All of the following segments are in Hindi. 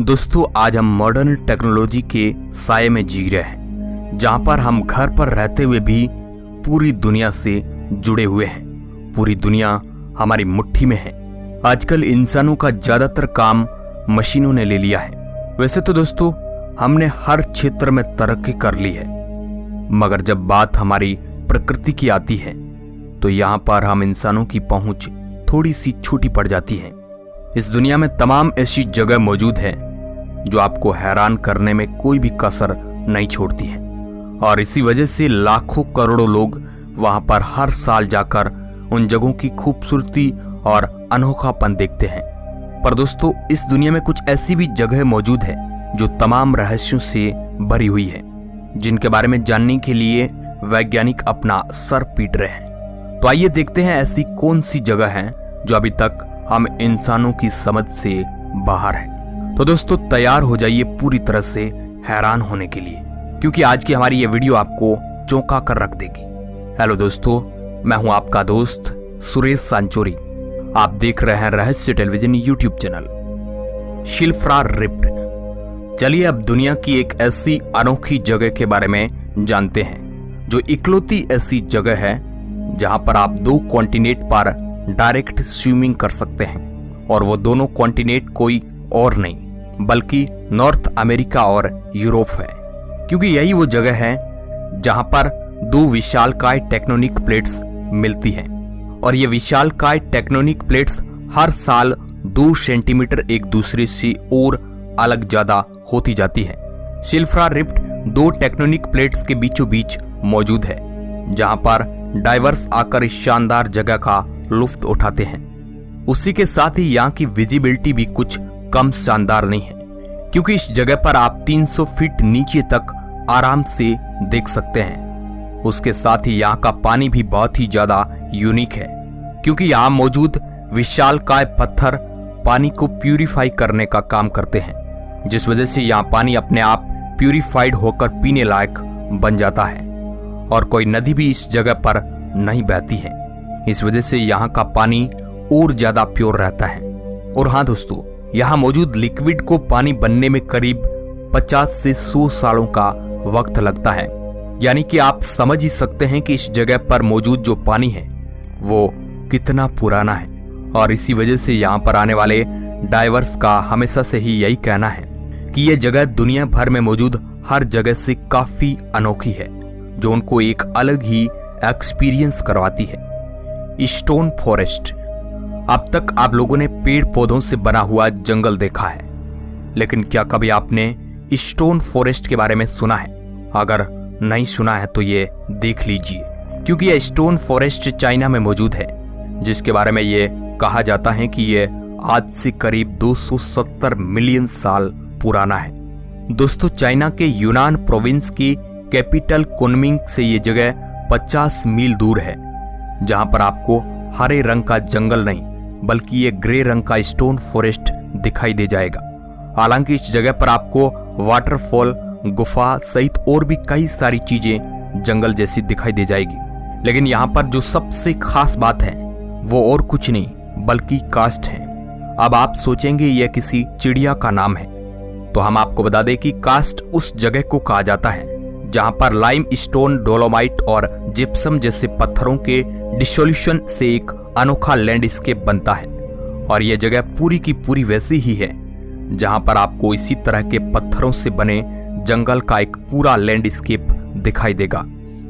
दोस्तों आज हम मॉडर्न टेक्नोलॉजी के साये में जी रहे हैं, जहां पर हम घर पर रहते हुए भी पूरी दुनिया से जुड़े हुए हैं। पूरी दुनिया हमारी मुट्ठी में है। आजकल इंसानों का ज्यादातर काम मशीनों ने ले लिया है। वैसे तो दोस्तों हमने हर क्षेत्र में तरक्की कर ली है, मगर जब बात हमारी प्रकृति की आती है तो यहाँ पर हम इंसानों की पहुंच थोड़ी सी छोटी पड़ जाती है। इस दुनिया में तमाम ऐसी जगह मौजूद है जो आपको हैरान करने में कोई भी कसर नहीं छोड़ती है, और इसी वजह से लाखों करोड़ों लोग वहां पर हर साल जाकर उन जगहों की खूबसूरती और अनोखापन देखते हैं। पर दोस्तों इस दुनिया में कुछ ऐसी भी जगह मौजूद है जो तमाम रहस्यों से भरी हुई है, जिनके बारे में जानने के लिए वैज्ञानिक अपना सर पीट रहे हैं। तो आइए देखते हैं ऐसी कौन सी जगह है जो अभी तक हम इंसानों की समझ से बाहर है। तो दोस्तों तैयार हो जाइए पूरी तरह से हैरान होने के लिए, क्योंकि आज की हमारी ये वीडियो आपको चौंका कर रख देगी। हेलो दोस्तों, मैं हूं आपका दोस्त सुरेश सांचोरी। आप देख रहे हैं रहस्य टेलीविजन यूट्यूब चैनल शिल्फ्रा रिफ्ट। चलिए अब दुनिया की एक ऐसी अनोखी जगह के बारे में जानते हैं, जो इकलौती ऐसी जगह है जहां पर आप दो कॉन्टिनेंट पर डायरेक्ट स्विमिंग कर सकते हैं, और वो दोनों कॉन्टिनेंट कोई और नहीं बल्कि नॉर्थ अमेरिका और यूरोप है। क्योंकि यही वो जगह है जहां पर दो विशालकाय टेक्टोनिक प्लेट्स मिलती हैं, और ये विशालकाय टेक्टोनिक प्लेट्स हर साल 2 सेंटीमीटर एक दूसरे से और अलग ज्यादा होती जाती है। शिल्फ्रा रिफ्ट दो टेक्टोनिक प्लेट्स के बीचों बीच मौजूद है, जहां पर डाइवर्स आकर इस शानदार जगह का लुफ्त उठाते हैं। उसी के साथ ही यहाँ की विजिबिलिटी भी कुछ कम शानदार नहीं है, क्योंकि इस जगह पर आप 300 फीट नीचे तक आराम से देख सकते हैं। उसके साथ ही यहाँ का पानी भी बहुत ही ज्यादा यूनिक है, क्योंकि यहाँ मौजूद विशालकाय पत्थर पानी को प्यूरिफाई करने का काम करते हैं, जिस वजह से यहाँ पानी अपने आप प्यूरिफाइड होकर पीने लायक बन जाता है, और कोई नदी भी इस जगह पर नहीं बहती है। इस वजह से यहाँ का पानी और ज्यादा प्योर रहता है। और हाँ दोस्तों, यहाँ मौजूद लिक्विड को पानी बनने में करीब 50 से 100 सालों का वक्त लगता है। यानी कि आप समझ ही सकते हैं कि इस जगह पर मौजूद जो पानी है वो कितना पुराना है। और इसी वजह से यहाँ पर आने वाले डाइवर्स का हमेशा से ही यही कहना है कि यह जगह दुनिया भर में मौजूद हर जगह से काफी अनोखी है, जो उनको एक अलग ही एक्सपीरियंस करवाती है। Stone forest. अब तक आप लोगों ने पेड़ पौधों से बना हुआ जंगल देखा है, लेकिन क्या कभी आपने स्टोन फॉरेस्ट के बारे में सुना है? अगर नहीं सुना है तो ये देख लीजिए, क्योंकि यह स्टोन फॉरेस्ट चाइना में मौजूद है, जिसके बारे में ये कहा जाता है कि ये आज से करीब 270 मिलियन साल पुराना है। दोस्तों चाइना के यूनान प्रोविंस की कैपिटल कुनमिंग से ये जगह 50 मील दूर है, जहां पर आपको हरे रंग का जंगल नहीं बल्कि ये ग्रे रंग का स्टोन फॉरेस्ट दिखाई दे जाएगा। हालांकि इस जगह पर आपको वाटरफॉल, गुफा सहित और भी कई सारी चीजें जंगल जैसी दिखाई दे जाएगी, लेकिन यहाँ पर जो सबसे खास बात है वो और कुछ नहीं बल्कि कास्ट है। अब आप सोचेंगे यह किसी चिड़िया का नाम है, तो हम आपको बता दें कि कास्ट उस जगह को कहा जाता है जहां पर लाइम स्टोन, डोलोमाइट और जिप्सम जैसे पत्थरों के डिसोल्यूशन से एक अनोखा लैंडस्केप बनता है। और यह जगह पूरी की पूरी वैसी ही है, जहां पर आपको इसी तरह के पत्थरों से बने जंगल का एक पूरा लैंडस्केप दिखाई देगा,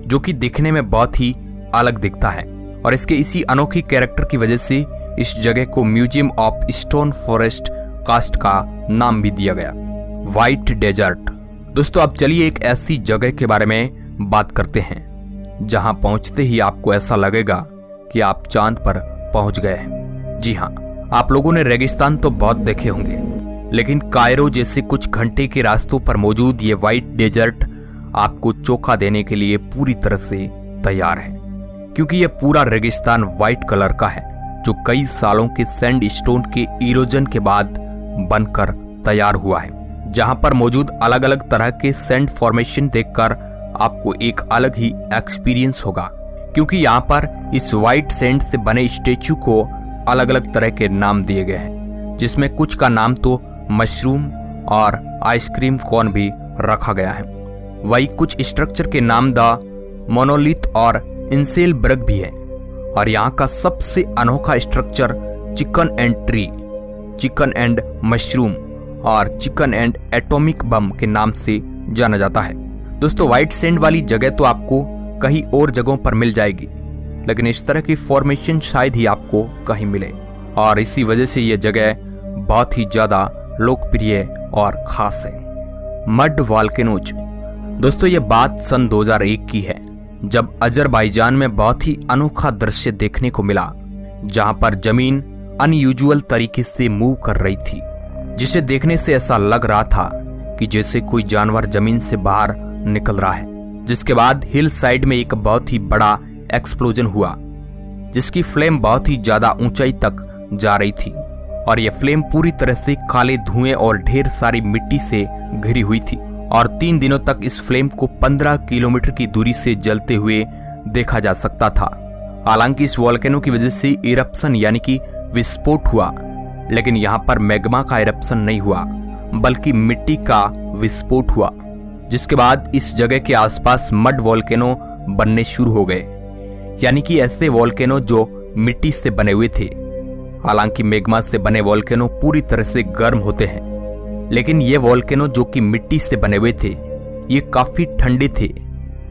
जो कि दिखने में बहुत ही अलग दिखता है। और इसके इसी अनोखी कैरेक्टर की वजह से इस जगह को museum of stone forest karst का नाम भी दिया गया, व्हाइट डेजर्ट। दोस्तों अब चलिए एक ऐसी जगह के बारे में बात करते हैं जहां पहुंचते ही आपको ऐसा लगेगा कि आप चांद पर पहुंच गए हैं। जी हां, आप लोगों ने रेगिस्तान तो बहुत देखे होंगे, लेकिन कायरो जैसे कुछ घंटे के रास्तों पर मौजूद ये व्हाइट डेजर्ट आपको चौंका देने के लिए पूरी तरह से तैयार है, क्योंकि यह पूरा रेगिस्तान व्हाइट कलर का है, जो कई सालों के सैंड स्टोन के इरोजन के बाद बनकर तैयार हुआ है। जहां पर मौजूद अलग अलग तरह के सैंड फॉर्मेशन देखकर आपको एक अलग ही एक्सपीरियंस होगा, क्योंकि यहाँ पर इस व्हाइट सैंड से बने स्टेचू को अलग अलग तरह के नाम दिए गए हैं, जिसमें कुछ का नाम तो मशरूम और आइसक्रीम कोन भी रखा गया है। वही कुछ स्ट्रक्चर के नाम द मोनोलिथ और इंसेलबर्ग भी है। और यहाँ का सबसे अनोखा structure chicken and tree, chicken and mushroom और चिकन एंड एटॉमिक बम के नाम से जाना जाता है। दोस्तों, व्हाइट सैंड वाली जगह तो आपको कहीं और जगहों पर मिल जाएगी, लेकिन इस तरह की फॉर्मेशन शायद ही आपको कहीं मिले, और इसी वजह से यह जगह बहुत ही ज्यादा लोकप्रिय और खास है। Mud volcanoes. दोस्तों, यह बात सन 2001 की है, जब अजरबैजान में बहुत ही अनोखा दृश्य देखने को मिला, जहां पर जमीन अनयूजुअल तरीके से मूव कर रही थी, जिसे देखने से ऐसा लग रहा था कि जैसे कोई जानवर जमीन से बाहर निकल रहा है। जिसके बाद हिल साइड में एक बहुत ही बड़ा एक्सप्लोजन हुआ, जिसकी फ्लेम बहुत ही ज्यादा ऊंचाई तक जा रही थी, और यह फ्लेम पूरी तरह से काले धुएं और ढेर सारी मिट्टी से घिरी हुई थी, और 3 दिनों तक इस फ्लेम को 15 किलोमीटर की दूरी से जलते हुए देखा जा सकता था। हालांकि इस वोल्केनो की वजह से इरप्शन यानी कि विस्फोट हुआ, लेकिन यहाँ पर मैग्मा का इरप्शन नहीं हुआ, बल्कि मिट्टी का विस्फोट हुआ, जिसके बाद इस जगह के आसपास मड वोल्केनो बनने शुरू हो गए, यानी कि ऐसे वोल्केनो जो मिट्टी से बने हुए थे। हालांकि मैग्मा से बने वोल्केनो पूरी तरह से गर्म होते हैं, लेकिन ये वोल्केनो जो कि मिट्टी से बने हुए थे, ये काफी ठंडे थे।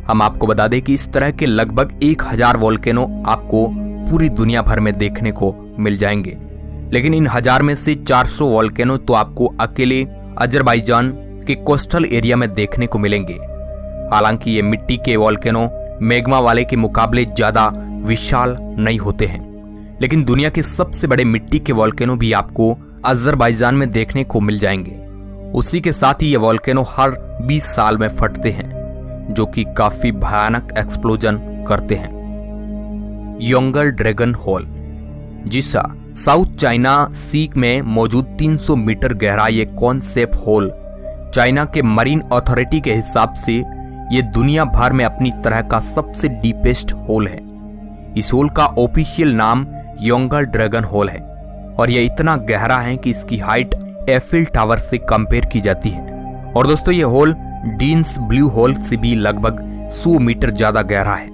हम आपको बता दें कि इस तरह के लगभग 1000 वोल्केनो आपको पूरी दुनिया भर में देखने को मिल जाएंगे, लेकिन इन 1000 में से 400 वोल्केनो तो आपको अकेले अजरबैजान के कोस्टल एरिया में देखने को मिलेंगे। हालांकि ये मिट्टी के वोल्केनो मैग्मा वाले के मुकाबले ज्यादा विशाल नहीं होते हैं, लेकिन दुनिया के सबसे बड़े मिट्टी के वोल्केनो भी आपको अजरबैजान में देखने को मिल जाएंगे। उसी के साथ ही ये वोल्केनो हर 20 साल में फटते हैं, जो कि काफी भयानक एक्सप्लोजन करते हैं। योंगल ड्रैगन होल। जी साउथ चाइना सी में मौजूद 300 मीटर गहरा ये कॉन्सेप्ट होल चाइना के मरीन अथॉरिटी के हिसाब से ये दुनिया भर में अपनी तरह का सबसे डीपेस्ट होल है। इस होल का ऑफिशियल नाम योंगल ड्रैगन होल है, और यह इतना गहरा है कि इसकी हाइट एफिल टावर से कंपेयर की जाती है। और दोस्तों, ये होल डीन्स ब्लू होल से भी लगभग 100 मीटर ज्यादा गहरा है।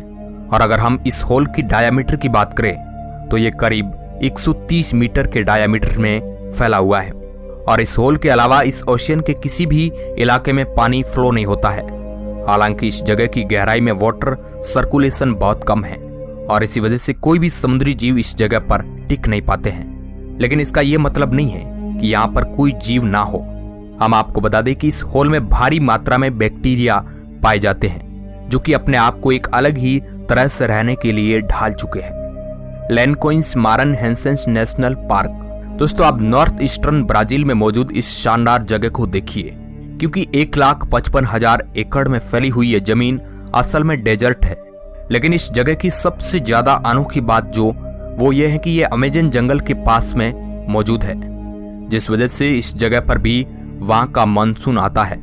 और अगर हम इस होल की डायामीटर की बात करें तो ये करीब 130 मीटर के डायामीटर में फैला हुआ है। और इस होल के अलावा इस ओशियन के किसी भी इलाके में पानी फ्लो नहीं होता है। हालांकि इस जगह की गहराई में वाटर सर्कुलेशन बहुत कम है, और इसी वजह से कोई भी समुद्री जीव इस जगह पर टिक नहीं पाते हैं। लेकिन इसका यह मतलब नहीं है कि यहाँ पर कोई जीव ना हो। हम आपको बता दें कि इस होल में भारी मात्रा में बैक्टीरिया पाए जाते हैं, जो कि अपने आप को एक अलग ही तरह से रहने के लिए ढाल चुके हैं। लैनकोइंस मारन हेंसेंस नेशनल पार्क। दोस्तों, आप नॉर्थ ईस्टर्न ब्राजील में मौजूद इस शानदार जगह को देखिए, क्योंकि 1,55,000 एकड़ में फैली हुई ये जमीन असल में डेजर्ट है। लेकिन इस जगह की सबसे ज्यादा अनोखी बात वो ये है कि ये अमेजन जंगल के पास में मौजूद है, जिस वजह से इस जगह पर भी वहां का मानसून आता है,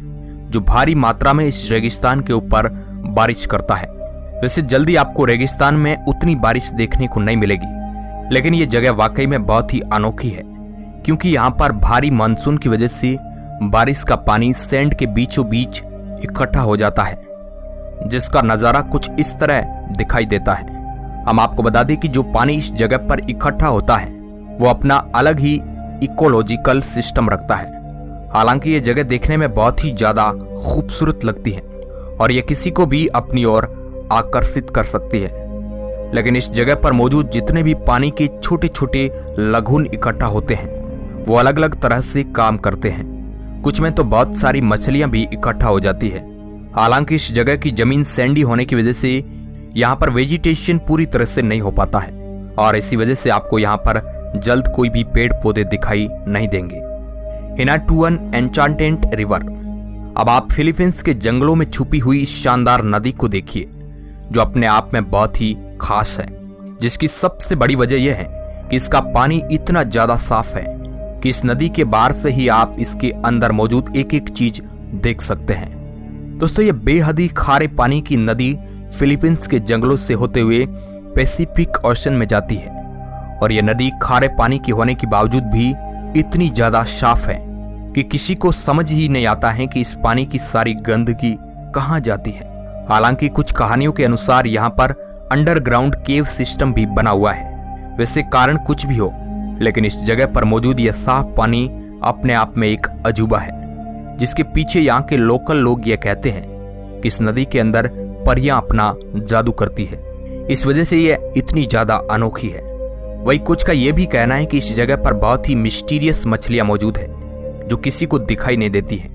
जो भारी मात्रा में इस रेगिस्तान के ऊपर बारिश करता है। वैसे जल्दी आपको रेगिस्तान में उतनी बारिश देखने को नहीं मिलेगी, लेकिन ये जगह वाकई में बहुत ही अनोखी है, क्योंकि यहाँ पर भारी मानसून की वजह से बारिश का पानी सैंड के बीचों बीच इकट्ठा हो जाता है, जिसका नजारा कुछ इस तरह दिखाई देता है। हम आपको बता दें कि जो पानी इस जगह पर इकट्ठा होता है वो अपना अलग ही इकोलॉजिकल सिस्टम रखता है। हालांकि ये जगह देखने में बहुत ही ज्यादा खूबसूरत लगती है और ये किसी को भी अपनी ओर आकर्षित कर सकती है, लेकिन इस जगह पर मौजूद जितने भी पानी के छोटे छोटे लगुन इकट्ठा होते हैं वो अलग अलग तरह से काम करते हैं। कुछ में तो बहुत सारी मछलियां भी इकट्ठा हो जाती है। हालांकि इस जगह की जमीन सैंडी होने की वजह से यहाँ पर वेजिटेशन पूरी तरह से नहीं हो पाता है, और इसी वजह से आपको यहाँ पर जल्द कोई भी पेड़ पौधे दिखाई नहीं देंगे। हिनाटुअन एन्चांटेड रिवर। अब आप फिलीपींस के जंगलों में छुपी हुई इस शानदार नदी को देखिए, जो अपने आप में बहुत ही खास है, जिसकी सबसे बड़ी वजह यह है कि इसका पानी इतना ज्यादा साफ है कि इस नदी के बाहर से ही आप इसके अंदर मौजूद एक एक चीज देख सकते हैं। दोस्तों, ये बेहद खारे पानी की नदी फिलीपींस के जंगलों से होते हुए पैसिफिक ओशन में जाती है, और यह नदी खारे पानी की होने के बावजूद भी इतनी ज्यादा साफ है कि किसी को समझ ही नहीं आता है कि इस पानी की सारी गंदगी कहाँ जाती है। हालांकि कुछ कहानियों के अनुसार यहाँ पर अंडरग्राउंड केव सिस्टम भी बना हुआ है। वैसे कारण कुछ भी हो, लेकिन इस जगह पर मौजूद यह साफ पानी अपने आप में एक अजूबा है, जिसके पीछे यहाँ के लोकल लोग ये कहते हैं कि इस नदी के अंदर परियां अपना जादू करती है। इस वजह से ये इतनी ज्यादा अनोखी है। वही कुछ का ये भी कहना है कि इस जगह पर बहुत ही मिस्टीरियस मछलियां मौजूद है जो किसी को दिखाई नहीं देती है।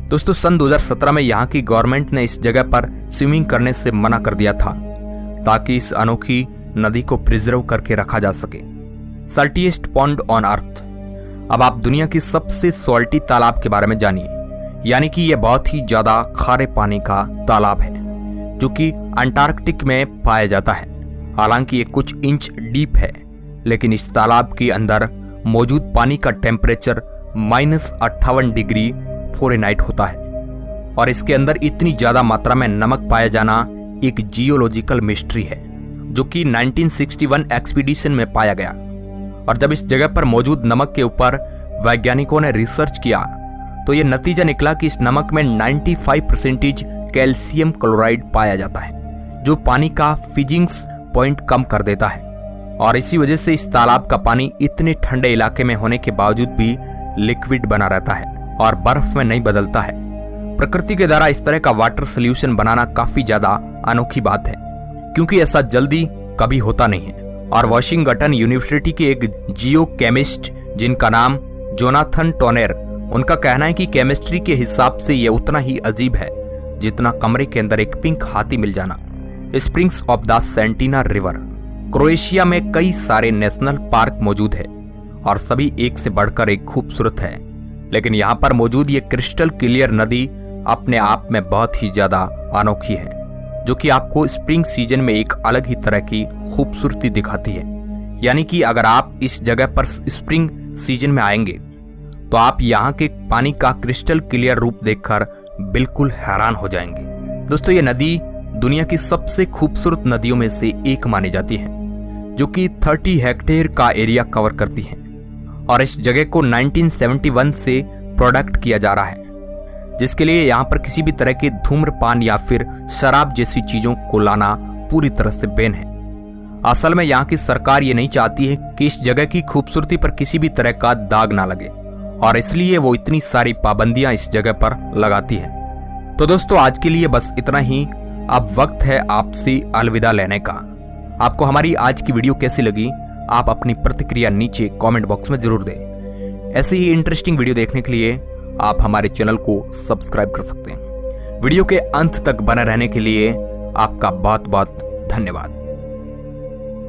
दोस्तों, सन 2017 में यहाँ की गवर्नमेंट ने इस जगह पर स्विमिंग करने से मना कर दिया था ताकि इस अनोखी नदी को प्रिजर्व करके रखा जा सके। सल्टीएस्ट पॉन्ड ऑन अर्थ। अब आप दुनिया की सबसे सॉल्टी तालाब के बारे में जानिए, यानी कि यह बहुत ही ज्यादा खारे पानी का तालाब है जो कि अंटार्कटिक में पाया जाता है। हालांकि ये कुछ इंच डीप है, लेकिन इस तालाब के अंदर मौजूद पानी का टेम्परेचर -58 डिग्री फ़ारेनहाइट होता है और इसके अंदर इतनी ज्यादा मात्रा में नमक पाया जाना एक जियोलॉजिकल मिस्ट्री है जो कि 1961 एक्सपीडिशन में पाया गया। और जब इस जगह पर मौजूद नमक के ऊपर वैज्ञानिकों ने रिसर्च किया तो यह नतीजा निकला कि इस नमक में 95% कैल्शियम क्लोराइड पाया जाता है जो पानी का फिजिंग्स पॉइंट कम कर देता है। और इसी वजह से इस तालाब का पानी इतने ठंडे इलाके में होने के बावजूद भी लिक्विड बना रहता है और बर्फ में नहीं बदलता है। प्रकृति के द्वारा इस तरह का वाटर सोल्यूशन बनाना काफी ज्यादा अनोखी बात है, क्योंकि ऐसा जल्दी कभी होता नहीं है। और वाशिंगटन यूनिवर्सिटी के एक जियो केमिस्ट जिनका नाम जोनाथन टोनेर, उनका कहना है कि केमिस्ट्री के हिसाब से यह उतना ही अजीब है जितना कमरे के अंदर एक पिंक हाथी मिल जाना। Springs of the Cetina river. Croatia में कई सारे नेशनल पार्क मौजूद है और सभी एक से बढ़कर एक खूबसूरत है, लेकिन यहाँ पर मौजूद ये क्रिस्टल क्लियर नदी अपने आप में बहुत ही ज्यादा अनोखी है जो कि आपको स्प्रिंग सीजन में एक अलग ही तरह की खूबसूरती दिखाती है। यानी कि अगर आप इस जगह पर स्प्रिंग सीजन में आएंगे तो आप यहाँ के पानी का क्रिस्टल क्लियर रूप देखकर बिल्कुल हैरान हो जाएंगे। दोस्तों, ये नदी दुनिया की सबसे खूबसूरत नदियों में से एक मानी जाती है जो कि 30 हेक्टेयर का एरिया कवर करती है और इस जगह को 1971 से प्रोडक्ट किया जा रहा है, जिसके लिए यहाँ पर किसी भी तरह के धूम्रपान या फिर शराब जैसी चीजों को लाना पूरी तरह से बैन है। असल में यहाँ की सरकार ये नहीं चाहती है कि इस जगह की खूबसूरती पर किसी भी तरह का दाग ना लगे और इसलिए वो इतनी सारी पाबंदियां इस जगह पर लगाती है। तो दोस्तों, आज के लिए बस इतना ही। अब वक्त है आपसे अलविदा लेने का। आपको हमारी आज की वीडियो कैसी लगी, आप अपनी प्रतिक्रिया नीचे कमेंट बॉक्स में जरूर दें। ऐसे ही इंटरेस्टिंग वीडियो देखने के लिए आप हमारे चैनल को सब्सक्राइब कर सकते हैं। वीडियो के अंत तक बने रहने के लिए आपका बहुत बहुत धन्यवाद।